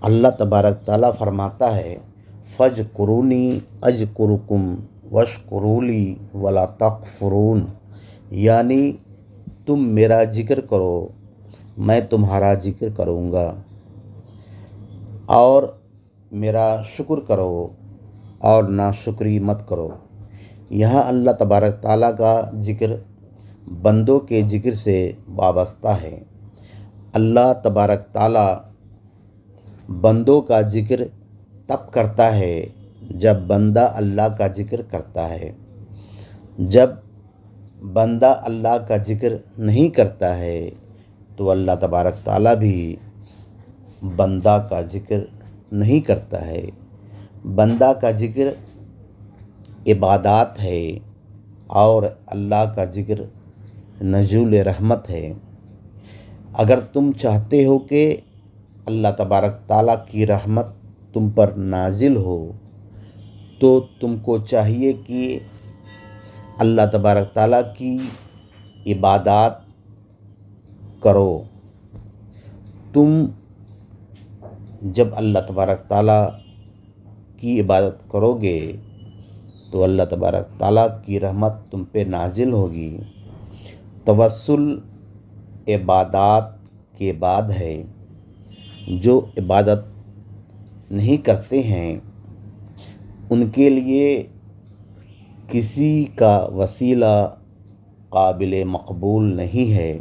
اللہ तबारक ताला फरमाता है, फ़ज़्कुरूनी अज़्कुरुकुम वश्कुरूली वला तकफ़ुरून, यानी तुम मेरा जिक्र करो, मैं तुम्हारा जिक्र करूँगा, और मेरा शुक्र करो और नाशुक्री मत करो। यहाँ अल्लाह तबारक ताला का जिक्र बंदों के जिक्र से वाबस्ता है। अल्लाह तबारक ताला बंदों का जिक्र तब करता है जब बंदा अल्लाह का जिक्र करता है। जब बंदा अल्लाह का जिक्र नहीं करता है तो अल्लाह तबारक ताला भी बंदा का जिक्र नहीं करता है। बंदा का जिक्र इबादत है और अल्लाह का जिक्र नज़ुल रहमत है। अगर तुम चाहते हो कि अल्लाह तबारक ताला की रहमत तुम पर नाजिल हो तो तुमको चाहिए कि अल्लाह तबारक ताला की इबादत करो। तुम जब अल्लाह तबारक ताला की इबादत करोगे तो अल्लाह तबारक ताला की रहमत तुम पे नाजिल होगी। तवस्सुल इबादत के बाद है। जो इबादत नहीं करते हैं उनके लिए किसी का वसीला काबिल मकबूल नहीं है।